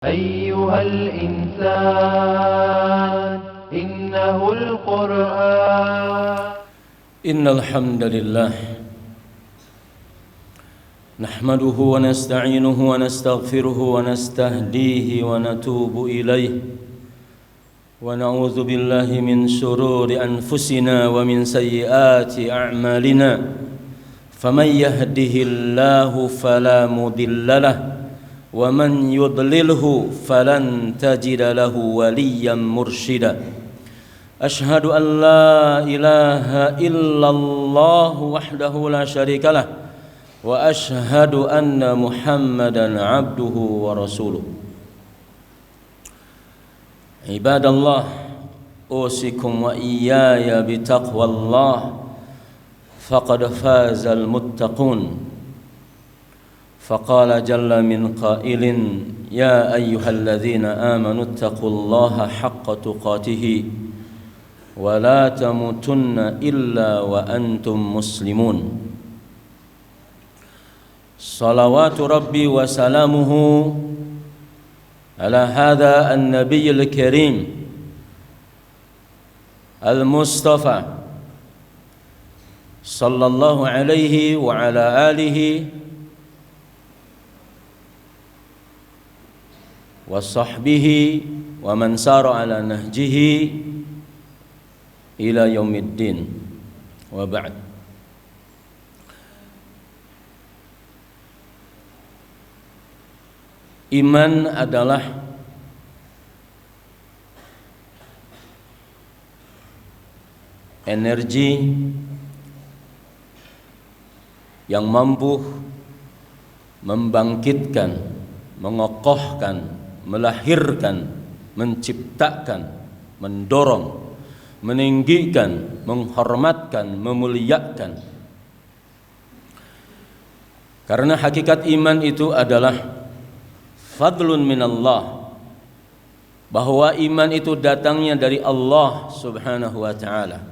أيها الإنسان إنه القرآن. إن الحمد لله نحمده ونستعينه ونستغفره ونستهديه ونتوب إليه ونعوذ بالله من شرور أنفسنا ومن سيئات أعمالنا فمن يهده الله فلا مضل له ومن يضلله فلن تجد له وليا مرشدا أشهد أن لا إله إلا الله وحده لا شريك له وأشهد أن محمدا عبده ورسوله عباد الله أوصيكم وإياي بتقوى الله فقد فاز المتقون فقال جل من قائل يا أيها الذين آمنوا اتقوا الله حق تقاته ولا تموتن إلا وأنتم مسلمون صلوات ربي وسلامه على هذا النبي الكريم المصطفى صلى الله عليه وعلى آله وصحبه ومن سار على نهجه إلى يوم الدين وبعد. Iman adalah energi yang mampu membangkitkan, mengokohkan, melahirkan, menciptakan, mendorong, meninggikan, menghormatkan, memuliakan. Karena hakikat iman itu adalah fadlun minallah, bahwa iman itu datangnya dari Allah subhanahu wa ta'ala.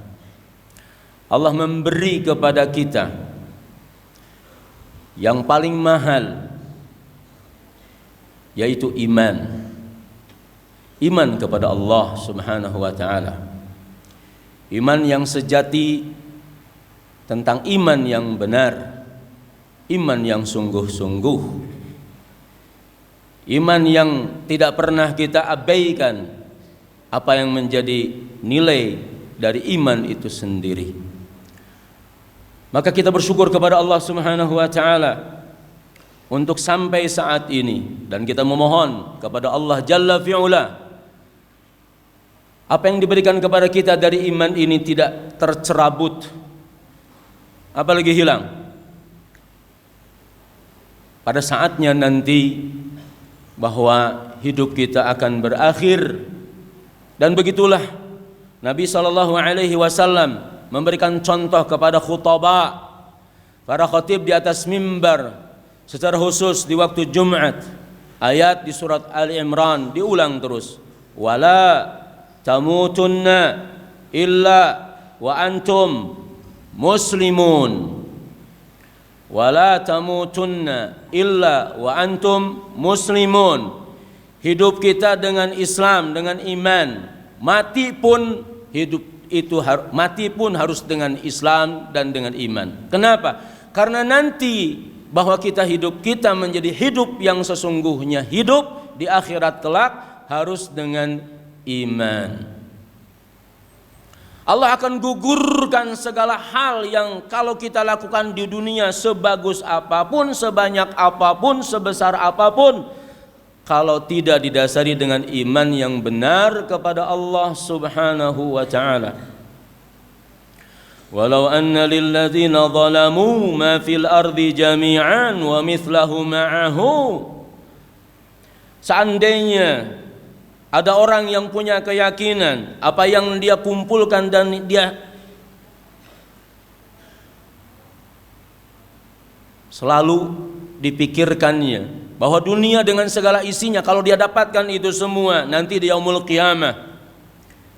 Allah memberi kepada kita yang paling mahal, yaitu iman kepada Allah subhanahu wa ta'ala. Iman yang sejati, tentang iman yang benar, iman yang sungguh-sungguh, iman yang tidak pernah kita abaikan apa yang menjadi nilai dari iman itu sendiri. Maka kita bersyukur kepada Allah subhanahu wa ta'ala untuk sampai saat ini, dan kita memohon kepada Allah Jalla fi'ula, apa yang diberikan kepada kita dari iman ini tidak tercerabut, apalagi hilang. Pada saatnya nanti bahwa hidup kita akan berakhir, dan begitulah Nabi SAW memberikan contoh kepada khutaba, para khatib di atas mimbar, secara khusus di waktu Jumat. Ayat di surat Ali Imran diulang terus, wala tamutunna illa wa antum muslimun, wala tamutunna illa wa antum muslimun. Hidup kita dengan Islam, dengan iman, mati pun harus dengan Islam dan dengan iman. Kenapa? Karena nanti bahwa hidup kita menjadi hidup yang sesungguhnya, hidup di akhirat kelak harus dengan iman. Allah akan gugurkan segala hal yang kalau kita lakukan di dunia, sebagus apapun, sebanyak apapun, sebesar apapun, kalau tidak didasari dengan iman yang benar kepada Allah subhanahu wa ta'ala. Walau anna lilladzina zalamu ma fil ardi jami'an wa mithlahu ma'ahu. Seandainya ada orang yang punya keyakinan apa yang dia kumpulkan dan dia selalu dipikirkannya bahwa dunia dengan segala isinya, kalau dia dapatkan itu semua nanti di yaumul qiyamah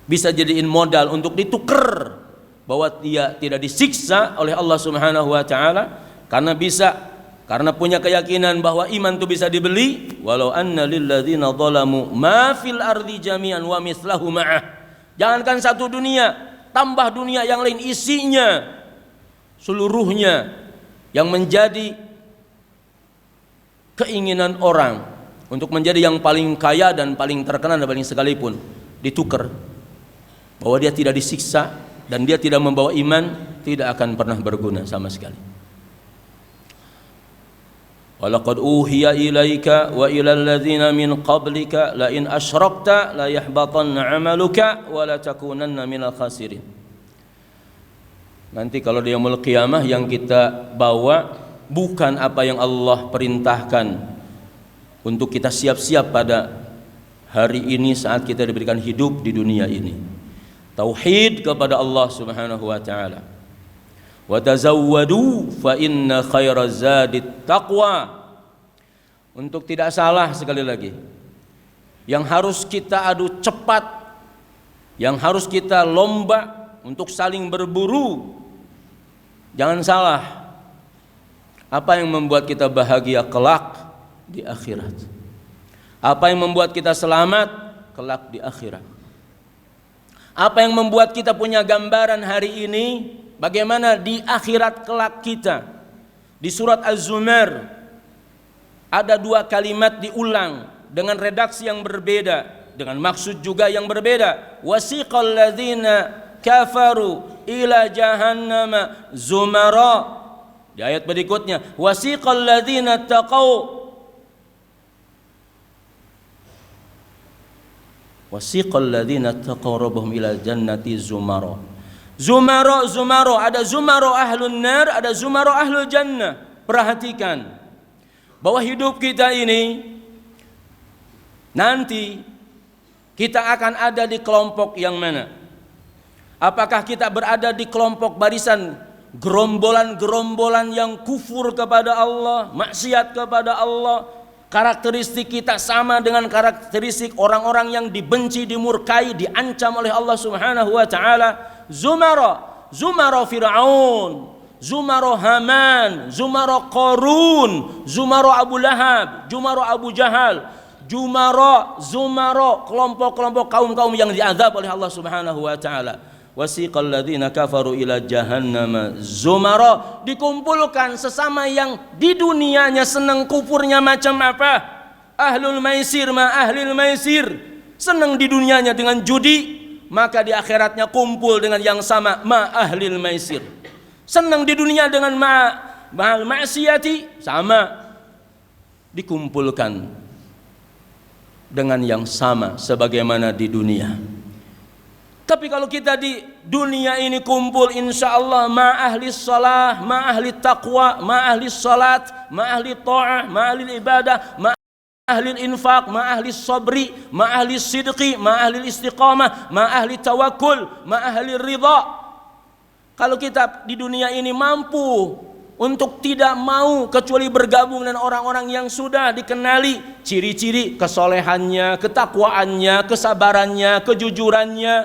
bisa jadiin modal untuk ditukar, bahwa dia tidak disiksa oleh Allah subhanahu wa ta'ala, karena bisa karena punya keyakinan bahwa iman itu bisa dibeli. Walau anna lilladzina zalamu ma fil ardi jami'an wa mislahu ma'ah. Jangankan satu dunia, tambah dunia yang lain isinya seluruhnya yang menjadi keinginan orang untuk menjadi yang paling kaya dan paling terkenal dan paling sekalipun ditukar, bahwa dia tidak disiksa dan dia tidak membawa iman, tidak akan pernah berguna sama sekali. Walaqad uhiya ilaika wa ilal ladzina min qablika la in asyrakta la yahbatanna 'amaluka wa la takunanna minal khasirin. Nanti kalau di yaumul qiyamah yang kita bawa bukan apa yang Allah perintahkan untuk kita siap-siap pada hari ini saat kita diberikan hidup di dunia ini. Tauhid kepada Allah Subhanahu wa taala. Wa tazawwadu fa inna khairaz zadit taqwa. Untuk tidak salah, sekali lagi, yang harus kita adu cepat, yang harus kita lomba untuk saling berburu. Jangan salah, apa yang membuat kita bahagia kelak di akhirat, apa yang membuat kita selamat kelak di akhirat, apa yang membuat kita punya gambaran hari ini bagaimana di akhirat kelak kita. Di surat Az-Zumar ada 2 kalimat diulang dengan redaksi yang berbeda, dengan maksud juga yang berbeda. Wasiqal ladzina kafaru ila jahannama zumara. Di ayat berikutnya, wasiqal ladzina taqaw wasiqal ladzina taqaw rabbahum ila jannati zumara. Zumara, ada zumara ahlun nar, ada zumara ahlul jannah. Perhatikan bahwa hidup kita ini nanti kita akan ada di kelompok yang mana? Apakah kita berada di kelompok barisan gerombolan-gerombolan yang kufur kepada Allah, maksiat kepada Allah? Karakteristik kita sama dengan karakteristik orang-orang yang dibenci, dimurkai, diancam oleh Allah Subhanahu wa taala. Zumara Fir'aun, Zumaro Haman, Zumaro Qarun, Zumaro Abu Lahab, Zumaro Abu Jahal, Zumaro kelompok-kelompok kaum-kaum yang diazab oleh Allah Subhanahu wa taala. Wasiqal ladzina kafaru ila jahannam zumara, dikumpulkan sesama yang di dunianya senang kufurnya macam apa? Ahlul maisir ma ahlil maisir, senang di dunianya dengan judi, maka di akhiratnya kumpul dengan yang sama ma ahlil maisir. Senang di dunia dengan mahal maksiati, sama, dikumpulkan dengan yang sama sebagaimana di dunia. Tapi kalau kita di dunia ini kumpul insya Allah ma ahli salah, ma ahli taqwa, ma ahli salat, ma ahli ta'ah, ma ahli ibadah, ma ahli infaq, ma ahli sabri, ma ahli sidqi, ma ahli istiqamah, ma ahli tawakkul, ma ahli ridha. Kalau kita di dunia ini mampu untuk tidak mau kecuali bergabung dengan orang-orang yang sudah dikenali ciri-ciri kesolehannya, ketakwaannya, kesabarannya, kejujurannya,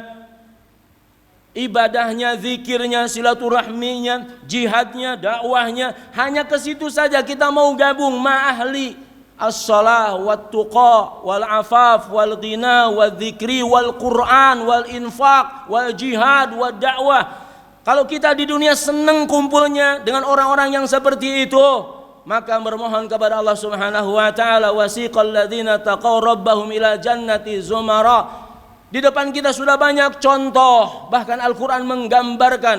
ibadahnya, zikirnya, silaturahminya, jihadnya, dakwahnya, hanya ke situ saja kita mau gabung ma ahli as-salah wat tuqa wal afaf wal ghina wal dzikri wal Qur'an wal infaq wal jihad wal dakwah. Kalau kita di dunia senang kumpulnya dengan orang-orang yang seperti itu, maka bermohon kepada Allah Subhanahu wa taala, wasiqal ladzina taqaw rabbahum ila jannati zumara. Di depan kita sudah banyak contoh, bahkan Al-Qur'an menggambarkan.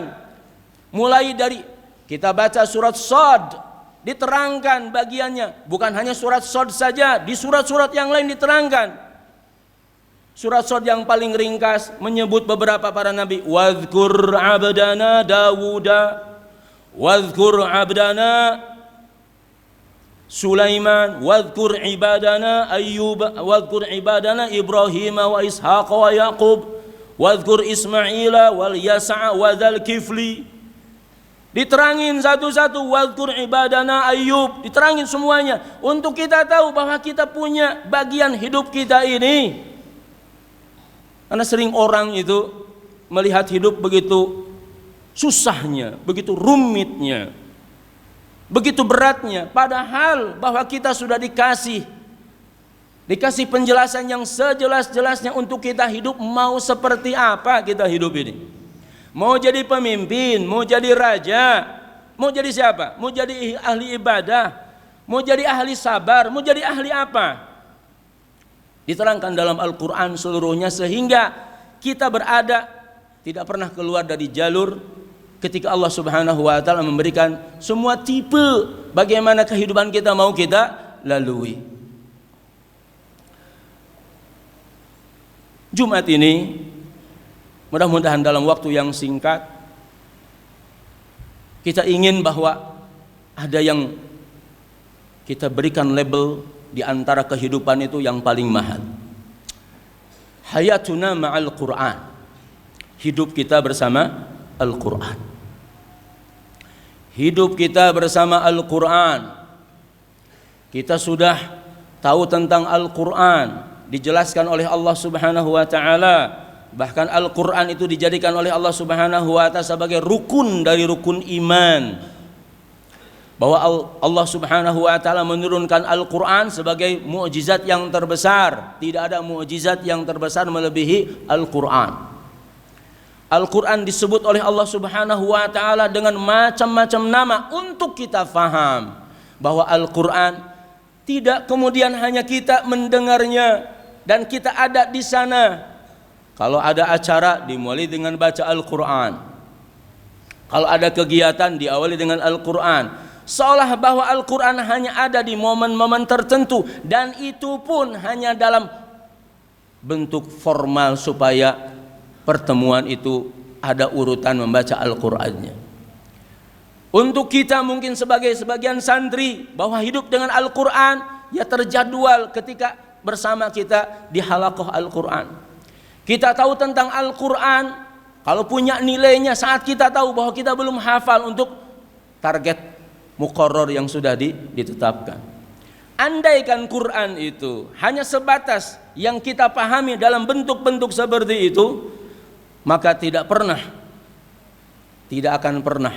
Mulai dari kita baca surat Shad, diterangkan bagiannya, bukan hanya surat Shad saja, di surat-surat yang lain diterangkan. Surat Shad yang paling ringkas menyebut beberapa para nabi. Wadhkur abdana Dawuda, wadhkur abdana Sulaiman, wadhkur ibadana Ayyub, wadhkur ibadana Ibrahim wa Ishaq wa Yaqub, wadhkur Ismaila wal Yas'a wa dzal kifli. Diterangin satu-satu. Wadhkur ibadana Ayyub, diterangin semuanya untuk kita tahu bahwa kita punya bagian hidup kita ini. Karena sering orang itu melihat hidup begitu susahnya, begitu rumitnya. Begitu beratnya, padahal bahwa kita sudah dikasih penjelasan yang sejelas-jelasnya untuk kita hidup. Mau seperti apa kita hidup ini? Mau jadi pemimpin, mau jadi raja, mau jadi siapa? Mau jadi ahli ibadah, mau jadi ahli sabar, mau jadi ahli apa? Diterangkan dalam Al-Quran seluruhnya, sehingga kita berada tidak pernah keluar dari jalur ketika Allah Subhanahu wa Ta'ala memberikan semua tipe bagaimana kehidupan kita mau kita lalui. Jumat ini mudah-mudahan dalam waktu yang singkat kita ingin bahwa ada yang kita berikan label di antara kehidupan itu yang paling mahal. Hayatuna ma'al Quran. Hidup kita bersama Al-Quran. Hidup kita bersama Al-Quran. Kita sudah tahu tentang Al-Quran, dijelaskan oleh Allah Subhanahu wa Ta'ala. Bahkan Al-Quran itu dijadikan oleh Allah Subhanahu wa Ta'ala sebagai rukun dari rukun iman, bahwa Allah Subhanahu wa Ta'ala menurunkan Al-Quran sebagai mukjizat yang terbesar. Tidak ada mukjizat yang terbesar melebihi Al-Quran. Al-Quran disebut oleh Allah Subhanahu wa Ta'ala dengan macam-macam nama untuk kita faham bahwa Al-Quran tidak kemudian hanya kita mendengarnya dan kita ada di sana. Kalau ada acara dimulai dengan baca Al-Quran. Kalau ada kegiatan diawali dengan Al-Quran. Seolah bahwa Al-Quran hanya ada di momen-momen tertentu, dan itu pun hanya dalam bentuk formal supaya pertemuan itu ada urutan membaca Al-Qurannya. Untuk kita mungkin sebagai sebagian santri, bahwa hidup dengan Al-Quran ya terjadwal ketika bersama kita di halaqah Al-Quran. Kita tahu tentang Al-Quran, kalau punya nilainya saat kita tahu bahwa kita belum hafal untuk target muqarrar yang sudah ditetapkan. Andaikan Quran itu hanya sebatas yang kita pahami dalam bentuk-bentuk seperti itu, maka tidak akan pernah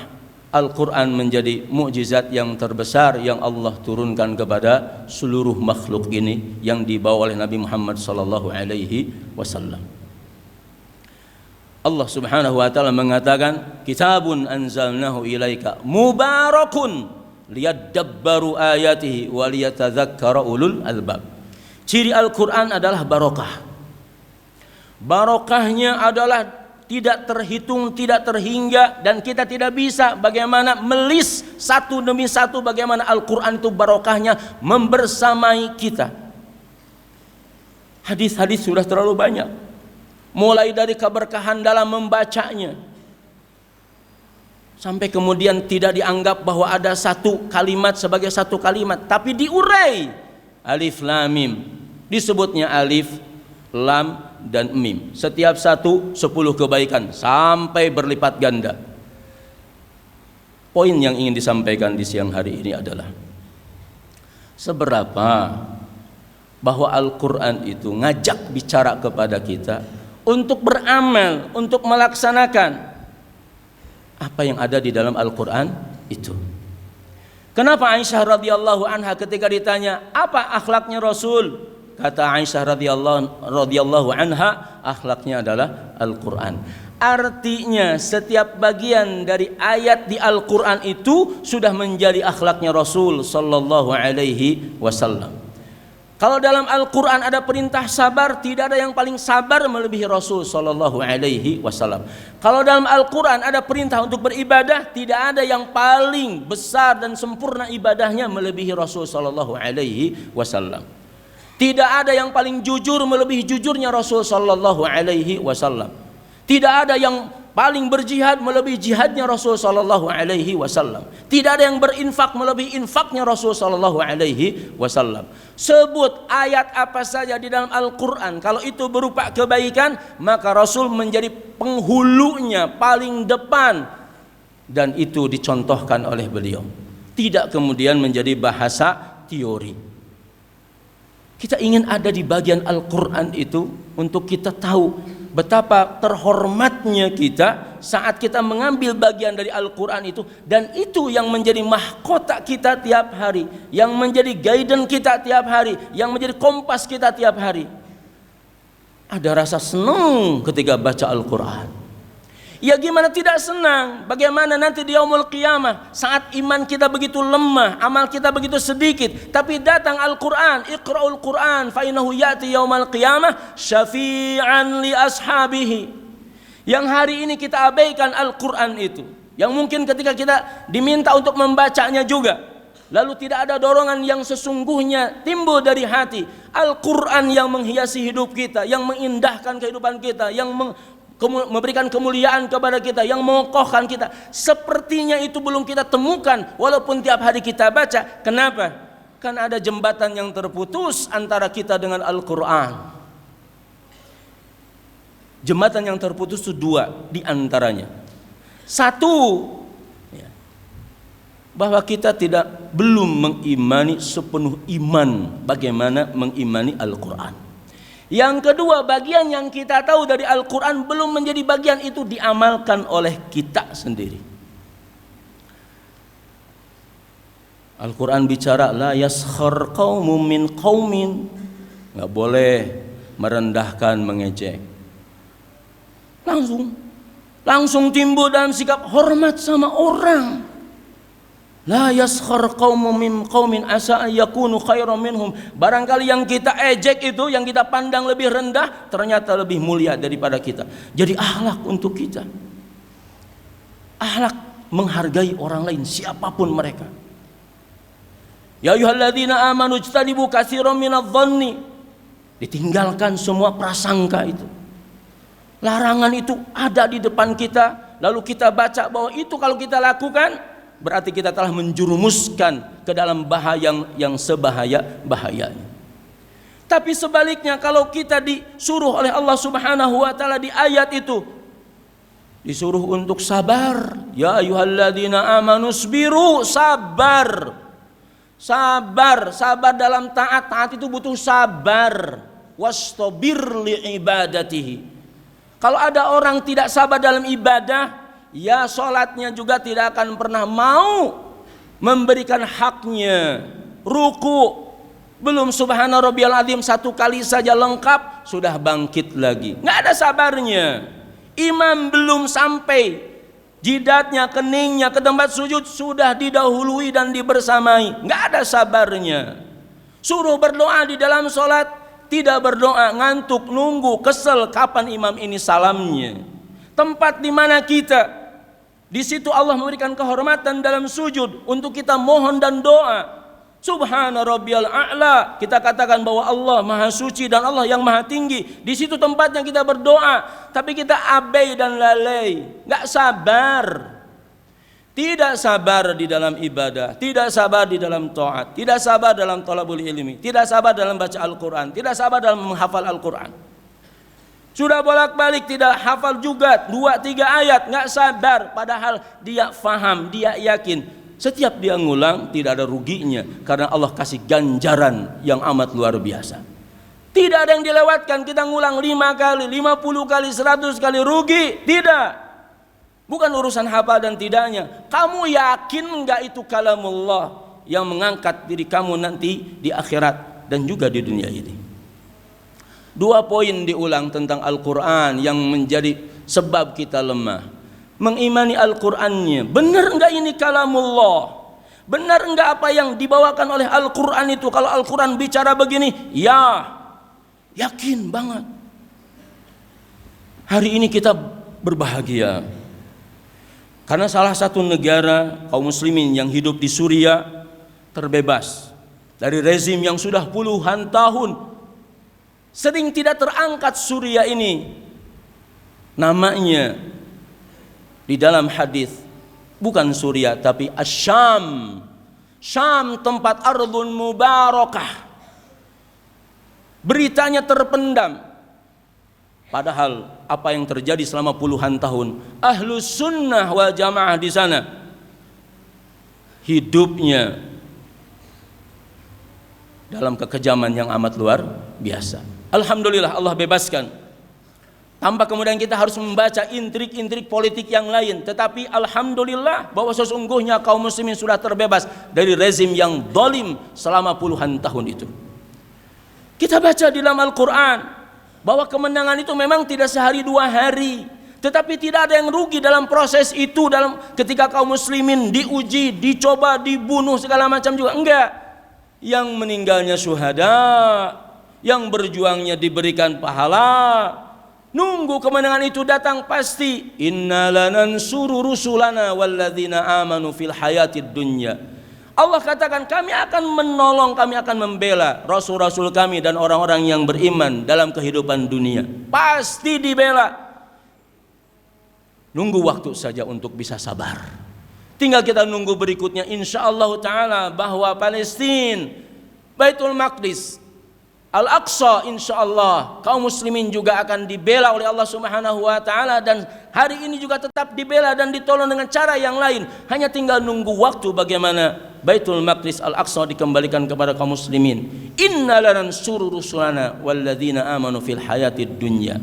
Al-Quran menjadi mukjizat yang terbesar yang Allah turunkan kepada seluruh makhluk ini yang dibawa oleh Nabi Muhammad sallallahu alaihi wasallam. Allah Subhanahu wa Ta'ala mengatakan, kitabun anzalnahu ilaika mubarakun liyadabbaru ayatihi wa liyatadzakkara ulul albab. Ciri Al-Quran adalah barokah. Barokahnya adalah tidak terhitung, tidak terhingga, dan kita tidak bisa bagaimana melis satu demi satu bagaimana Al-Quran itu barokahnya membersamai kita. Hadis-hadis sudah terlalu banyak, mulai dari keberkahan dalam membacanya sampai kemudian tidak dianggap bahwa ada satu kalimat sebagai satu kalimat, tapi diurai alif lam mim, disebutnya alif lam dan mim, setiap satu 10 kebaikan sampai berlipat ganda. Poin yang ingin disampaikan di siang hari ini adalah seberapa bahwa Al-Quran itu ngajak bicara kepada kita untuk beramal, untuk melaksanakan apa yang ada di dalam Al-Quran itu. Kenapa Aisyah radhiyallahu anha ketika ditanya apa akhlaknya Rasul, kata Aisyah radhiyallahu anha, akhlaknya adalah Al-Quran. Artinya setiap bagian dari ayat di Al-Quran itu sudah menjadi akhlaknya Rasul sallallahu alaihi wasallam. Kalau dalam Al-Quran ada perintah sabar, tidak ada yang paling sabar melebihi Rasul sallallahu alaihi wasallam. Kalau dalam Al-Quran ada perintah untuk beribadah, tidak ada yang paling besar dan sempurna ibadahnya melebihi Rasul sallallahu alaihi wasallam. Tidak ada yang paling jujur melebihi jujurnya Rasul sallallahu alaihi wasallam. Tidak ada yang paling berjihad melebihi jihadnya Rasul sallallahu alaihi wasallam. Tidak ada yang berinfak melebihi infaknya Rasul sallallahu alaihi wasallam. Sebut ayat apa saja di dalam Al-Qur'an, kalau itu berupa kebaikan, maka Rasul menjadi penghulunya paling depan, dan itu dicontohkan oleh beliau. Tidak kemudian menjadi bahasa teori. Kita ingin ada di bagian Al-Quran itu untuk kita tahu betapa terhormatnya kita saat kita mengambil bagian dari Al-Quran itu, dan itu yang menjadi mahkota kita tiap hari, yang menjadi guidance kita tiap hari, yang menjadi kompas kita tiap hari. Ada rasa senang ketika baca Al-Quran. Ya gimana tidak senang? Bagaimana nanti di yaumul qiyamah saat iman kita begitu lemah, amal kita begitu sedikit, tapi datang Al-Quran, Iqra'ul Quran fa innahu ya'ti yaumal qiyamah syafi'an li ashabihi. Yang hari ini kita abaikan Al-Quran itu, yang mungkin ketika kita diminta untuk membacanya juga, lalu tidak ada dorongan yang sesungguhnya timbul dari hati. Al-Quran yang menghiasi hidup kita, yang mengindahkan kehidupan kita, yang memberikan kemuliaan kepada kita, yang mengokohkan kita, sepertinya itu belum kita temukan walaupun tiap hari kita baca. Kenapa? Karena ada jembatan yang terputus antara kita dengan Al-Quran. Jembatan yang terputus itu dua di antaranya. Satu, bahwa kita belum mengimani sepenuh iman bagaimana mengimani Al-Quran. Yang kedua, bagian yang kita tahu dari Al-Quran belum menjadi bagian itu diamalkan oleh kita sendiri. Al-Quran bicara la yaskhar qaumun min qaumin, nggak boleh merendahkan, mengejek. Langsung timbul dalam sikap hormat sama orang. La yaskhar qaumun min qaumin asa an yakunu khairan minhum. Barangkali yang kita ejek itu, yang kita pandang lebih rendah, ternyata lebih mulia daripada kita. Jadi akhlak untuk kita, akhlak menghargai orang lain siapapun mereka. Ya ayyuhalladzina amanu ijtanibu katsiran minadh-dhanni. Ditinggalkan semua prasangka itu. Larangan itu ada di depan kita, lalu kita baca bahwa itu kalau kita lakukan berarti kita telah menjurumuskan ke dalam bahaya yang sebahaya-bahayanya. Tapi sebaliknya, kalau kita disuruh oleh Allah Subhanahu wa taala di ayat itu, disuruh untuk sabar. Ya ayyuhalladzina amanu sabiru, sabar. Sabar dalam taat. Taat itu butuh sabar. Wastabir li ibadatihi. Kalau ada orang tidak sabar dalam ibadah, ya sholatnya juga tidak akan pernah mau memberikan haknya. Ruku belum subhana rabbiyal azim satu kali saja lengkap sudah bangkit lagi, nggak ada sabarnya. Imam belum sampai jidatnya, keningnya ke tempat sujud sudah didahului dan dibersamai, nggak ada sabarnya. Suruh berdoa di dalam sholat, tidak berdoa, ngantuk, nunggu, kesel kapan imam ini salamnya. Tempat di mana kita, di situ Allah memberikan kehormatan dalam sujud untuk kita mohon dan doa. Subhana rabbiyal a'la, kita katakan bahwa Allah maha suci dan Allah yang maha tinggi. Di situ tempatnya kita berdoa, tapi kita abai dan lalai, nggak sabar. Tidak sabar di dalam ibadah, tidak sabar di dalam taat, tidak sabar dalam thalabul ilmi, tidak sabar dalam baca Al-Quran, tidak sabar dalam menghafal Al-Quran. Sudah bolak-balik tidak hafal juga 2-3 ayat, nggak sabar, padahal dia faham, dia yakin. Setiap dia ngulang tidak ada ruginya, karena Allah kasih ganjaran yang amat luar biasa. Tidak ada yang dilewatkan, kita ngulang 5 kali, 50 kali, 100 kali rugi, tidak. Bukan urusan hafal dan tidaknya. Kamu yakin enggak itu kalamullah yang mengangkat diri kamu nanti di akhirat dan juga di dunia ini. 2 poin diulang tentang Al-Quran yang menjadi sebab kita lemah. Mengimani Al-Qurannya, benar enggak ini kalamullah? Benar enggak apa yang dibawakan oleh Al-Quran itu? Kalau Al-Quran bicara begini, ya, yakin banget. Hari ini kita berbahagia karena salah satu negara kaum muslimin yang hidup di Suriah terbebas dari rezim yang sudah puluhan tahun. Sering tidak terangkat Suriah ini namanya di dalam hadis, bukan Suriah tapi Asyam. Syam tempat ardun mubarakah. Beritanya terpendam. Padahal apa yang terjadi selama puluhan tahun, Ahlus Sunnah wal Jamaah di sana hidupnya dalam kekejaman yang amat luar biasa. Alhamdulillah Allah bebaskan Tanpa kemudian kita harus membaca intrik-intrik politik yang lain. Tetapi alhamdulillah bahwa sesungguhnya kaum muslimin sudah terbebas dari rezim yang zalim selama puluhan tahun itu. Kita baca di dalam Al-Quran bahwa kemenangan itu memang tidak sehari dua hari, tetapi tidak ada yang rugi dalam proses itu, dalam ketika kaum muslimin diuji, dicoba, dibunuh segala macam juga enggak. Yang meninggalnya syuhada, yang berjuangnya diberikan pahala. Nunggu kemenangan itu datang pasti. Inna lanansuru rusulana walladzina amanu fil hayatid dunya. Allah katakan kami akan menolong, kami akan membela rasul-rasul kami dan orang-orang yang beriman dalam kehidupan dunia. Pasti dibela. Nunggu waktu saja untuk bisa sabar. Tinggal kita nunggu berikutnya insyaallah taala bahwa Palestina, Baitul Maqdis, Al-Aqsa insyaallah kaum muslimin juga akan dibela oleh Allah Subhanahu wa taala, dan hari ini juga tetap dibela dan ditolong dengan cara yang lain. Hanya tinggal nunggu waktu bagaimana Baitul Maqdis Al-Aqsa dikembalikan kepada kaum muslimin. Inna lanansuru rusulana walladzina amanu fil hayatid dunya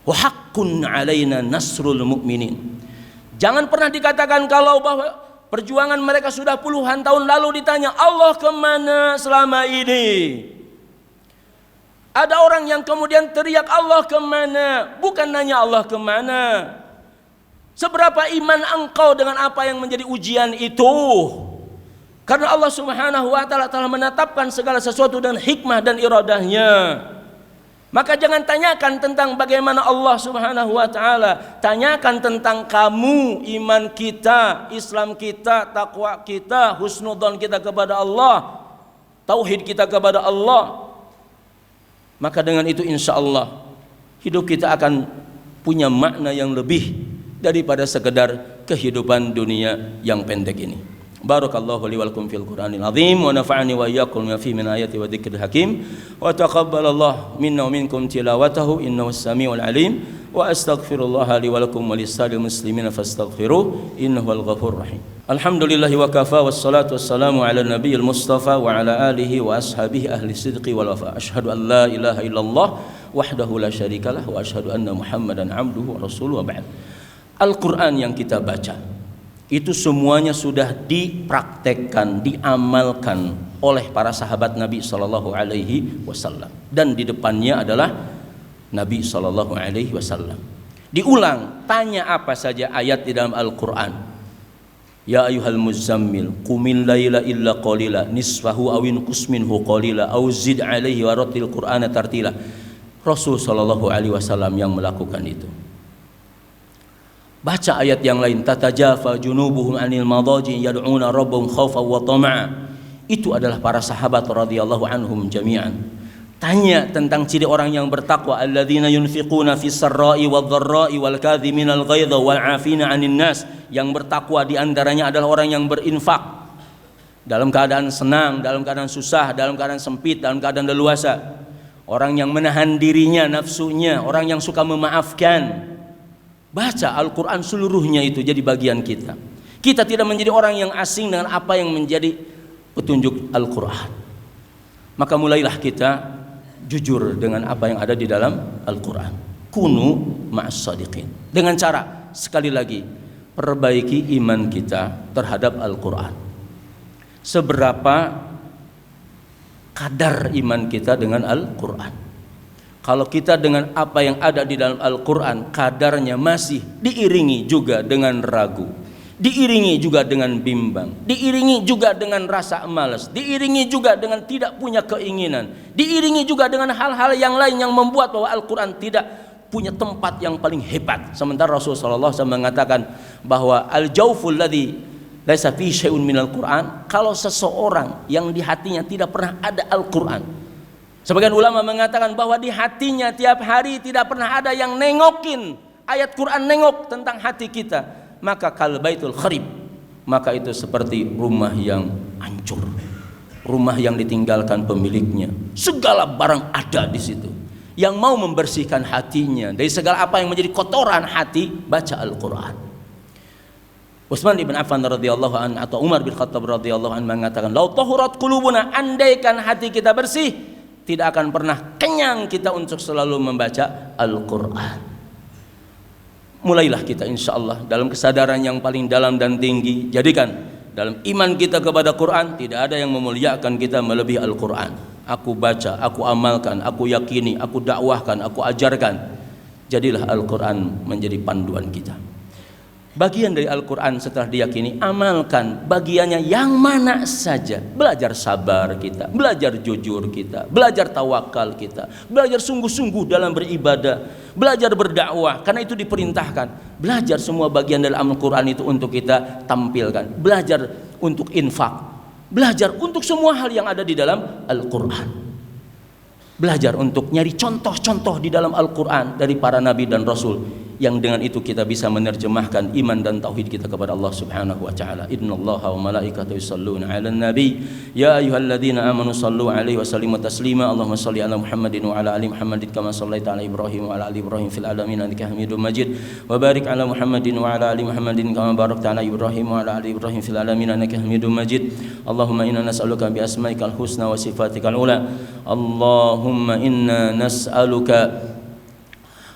wa haqqun alaina nasrul mu'minin. Jangan pernah dikatakan kalau bahwa perjuangan mereka sudah puluhan tahun lalu ditanya Allah kemana selama ini. Ada orang yang kemudian teriak Allah kemana, bukan nanya Allah kemana. Seberapa iman engkau dengan apa yang menjadi ujian itu? Karena Allah Subhanahu wa taala telah menetapkan segala sesuatu dan hikmah dan iradahnya. Maka jangan tanyakan tentang bagaimana Allah Subhanahu wa taala, tanyakan tentang kamu, iman kita, Islam kita, takwa kita, husnudzon kita kepada Allah, tauhid kita kepada Allah. Maka dengan itu insya Allah hidup kita akan punya makna yang lebih daripada sekedar kehidupan dunia yang pendek ini. Barakallahu li wa lakum fil Qur'anil azim wa nafa'ani wa iyyakum ma fihi min ayati wa dzikril hakim wa taqabbalallahu minna wa minkum tilawatahu innahu as-sami'ul alim wa astaghfirullaha li wa lakum wa lisa'il muslimin fastaghfiruh innahu al-ghafurur rahim. Alhamdulillahi wa kafa wassalatu wassalamu ala nabiyil mustafa wa ala alihi wa ashabihi ahli sidqi wal wafa. Asyhadu an la ilaha illallah wahdahu la syarikalah wa asyhadu anna Muhammadan abduhu wa rasuluhu wa ba'd. Al-Qur'an yang kita baca itu semuanya sudah dipraktekkan, diamalkan oleh para sahabat Nabi sallallahu alaihi wasallam, dan di depannya adalah Nabi sallallahu alaihi wasallam. Diulang, tanya apa saja ayat di dalam Al-Qur'an. Ya ayyuhal muzammil qumil laila illa qalila nisfahu aw inqus minhu qalila aw zid alaihi wa rattil qur'ana tartila. Rasul sallallahu alaihi wasallam yang melakukan itu. Baca ayat yang lain, tatajafa junubuhum anil madaji yad'una rabbahum khaufan wa tama'a. Itu adalah para sahabat radhiyallahu anhum jami'an. Tanya tentang ciri orang yang bertakwa, alladzina yunfiquna fis sarra'i wadh-dharra'i wal kadhiminal ghaidha wal 'afina 'anil nas. Yang bertakwa di antaranya adalah orang yang berinfak dalam keadaan senang, dalam keadaan susah, dalam keadaan sempit, dalam keadaan leluasa. Orang yang menahan dirinya, nafsunya, orang yang suka memaafkan. Baca Al-Quran seluruhnya itu jadi bagian kita. Kita tidak menjadi orang yang asing dengan apa yang menjadi petunjuk Al-Quran. Maka mulailah kita jujur dengan apa yang ada di dalam Al-Quran. Kunu ma'as sadiqin. Dengan cara, sekali lagi, perbaiki iman kita terhadap Al-Quran. Seberapa kadar iman kita dengan Al-Quran. Kalau kita dengan apa yang ada di dalam Al-Quran kadarnya masih diiringi juga dengan ragu, diiringi juga dengan bimbang, diiringi juga dengan rasa malas, diiringi juga dengan tidak punya keinginan, diiringi juga dengan hal-hal yang lain yang membuat bahwa Al-Quran tidak punya tempat yang paling hebat. Sementara Rasulullah SAW mengatakan bahwa al-jawful ladzi laisa fi syai'un minal Quran, kalau seseorang yang di hatinya tidak pernah ada Al-Quran. Sebagian ulama mengatakan bahwa di hatinya tiap hari tidak pernah ada yang nengokin ayat Quran, nengok tentang hati kita, maka kal baitul kharib, maka itu seperti rumah yang hancur, rumah yang ditinggalkan pemiliknya, segala barang ada di situ. Yang mau membersihkan hatinya dari segala apa yang menjadi kotoran hati, baca Al-Quran. Utsman bin Affan radhiyallahu an atau Umar bin Khattab radhiyallahu an mengatakan, "Lau tahurat qulubuna", andaikan hati kita bersih, tidak akan pernah kenyang kita untuk selalu membaca Al-Quran. Mulailah kita insya Allah dalam kesadaran yang paling dalam dan tinggi. Jadikan dalam iman kita kepada Quran tidak ada yang memuliakan kita melebihi Al-Quran. Aku baca, aku amalkan, aku yakini, aku dakwahkan, aku ajarkan. Jadilah Al-Quran menjadi panduan kita. Bagian dari Al-Quran setelah diyakini, amalkan bagiannya yang mana saja. Belajar sabar kita, belajar jujur kita, belajar tawakal kita, belajar sungguh-sungguh dalam beribadah, belajar berdakwah, karena itu diperintahkan. Belajar semua bagian dari Al-Quran itu untuk kita tampilkan. Belajar untuk infak, belajar untuk semua hal yang ada di dalam Al-Quran. Belajar untuk nyari contoh-contoh di dalam Al-Quran dari para nabi dan rasul, yang dengan itu kita bisa menerjemahkan iman dan tauhid kita kepada Allah Subhanahu wa taala. Innallaha wa malaikatahu yusholluna 'alan nabi ya ayyuhalladzina amanu shallu 'alaihi wa sallimu taslima. Allahumma shalli 'ala Muhammadin wa 'ala ali Muhammadin kama shallaita 'ala Ibrahim wa 'ala ali Ibrahim fil alamin innaka Hamidum Majid. Wa barik 'ala Muhammadin wa 'ala ali Muhammadin kama barakta 'ala Ibrahim wa 'ala ali Ibrahim fil alamin innaka Hamidum Majid. Allahumma inna nas'aluka bi asma'ikal husna wa sifatikal ula. Allahumma inna nas'aluka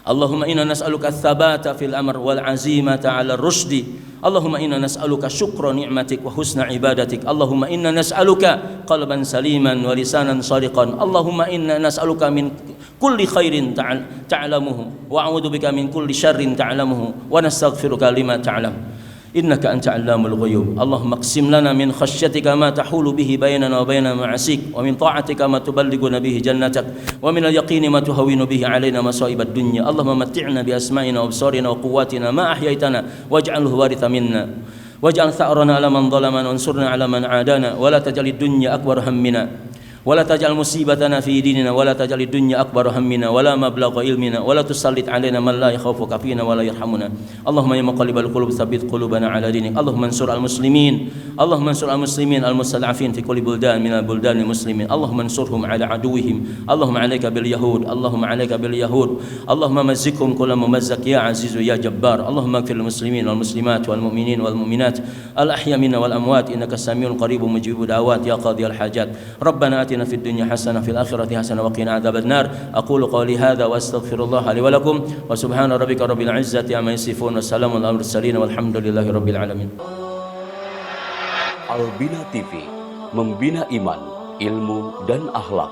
ats-tsabata fil amr wal 'azimata 'ala ar-rusydi. Allahumma inna nas'aluka syukra ni'matik wa husna ibadatik. Allahumma inna nas'aluka qalban saliman wa lisanan shadiqan. Allahumma inna nas'aluka min kulli khairin ta'lamuhu wa a'udzubika min kulli syarrin ta'lamuhu wa nastaghfiruka lima ta'lam. Innaka anta 'allamul ghuyub. Allahumma qsim lana min khasyyatika ma tahulu bihi bainana wa baina ma'asik, wa min ta'atika ma tuballighuna bihi jannatak, wa min al-yaqini ma tuhawwinu bihi 'alaina masa'ibad dunya. Allahumma matti'na bi asma'ina wa absarina wa quwwatina ma ahyaytana waj'alhu waritha minna waj'al tha'rana 'ala man dhalamana wansurna 'ala man 'adana wa la taj'alid dunya akbar hammina ولا تجعل مصيبتنا في ديننا ولا تجعل الدنيا أكبر همنا ولا مبلغ علمنا ولا تسلط علينا من لا يخافك فينا ولا يرحمنا. اللهم يا مقلب القلوب ثبت قلوبنا على دينك. اللهم انصر المسلمين المستضعفين في كل بلدان من البلدان المسلمين. اللهم انصرهم على عدوهم. اللهم عليك باليهود اللهم مزقهم كل ممزق يا عزيز يا جبار. اللهم اغفر للمسلمين والمسلمات والمؤمنين والمؤمنات الأحياء منا والأموات إنك سميع قريب مجيب دعوات يا قاضي الحاجات. ربنا آتنا في الدنيا حسنة في الآخرة حسنة وقنا عذاب النار. أقول قولي هذا وأستغفر الله لي ولكم وسبحان ربك رب العزة عما يصفون والسلام على المرسلين والحمد لله رب العالمين. Albina TV, membina iman, ilmu dan akhlak.